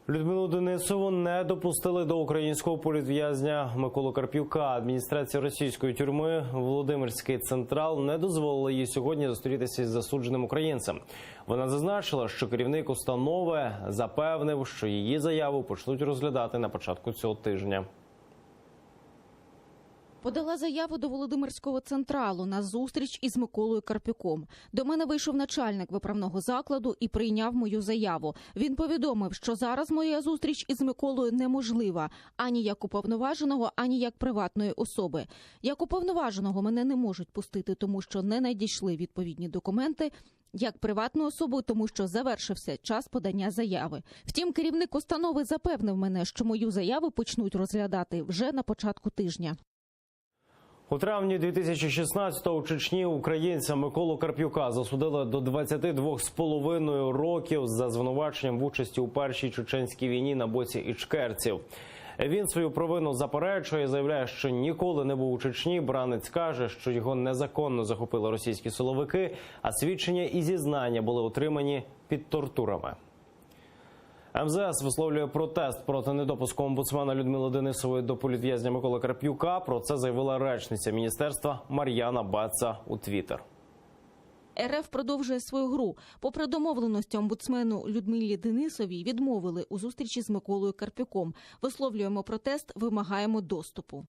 Людмилу Денисову не допустили до українського політв'язня Миколу Карп'юка. Адміністрація російської тюрми Володимирський Централ не дозволила їй сьогодні зустрітися із засудженим українцем. Вона зазначила, що керівник установи запевнив, що її заяву почнуть розглядати на початку цього тижня. Подала заяву до Володимирського Централу на зустріч із Миколою Карп'юком. До мене вийшов начальник виправного закладу і прийняв мою заяву. Він повідомив, що зараз моя зустріч із Миколою неможлива ані як уповноваженого, ані як приватної особи. Як уповноваженого мене не можуть пустити, тому що не надійшли відповідні документи, як приватну особу, тому що завершився час подання заяви. Втім, керівник установи запевнив мене, що мою заяву почнуть розглядати вже на початку тижня. У травні 2016-го у Чечні українця Миколу Карп'юка засудили до 22,5 років за звинуваченням в участі у першій чеченській війні на боці ічкерців. Він свою провину заперечує і заявляє, що ніколи не був у Чечні. Бранець каже, що його незаконно захопили російські силовики, а свідчення і зізнання були отримані під тортурами. МЗС висловлює протест проти недопуску омбудсмена Людмили Денисової до політв'язня Миколи Карп'юка. Про це заявила речниця міністерства Мар'яна Баца у Твіттер. РФ продовжує свою гру. Попри домовленості омбудсмену Людмилі Денисовій відмовили у зустрічі з Миколою Карп'юком. Висловлюємо протест, вимагаємо доступу.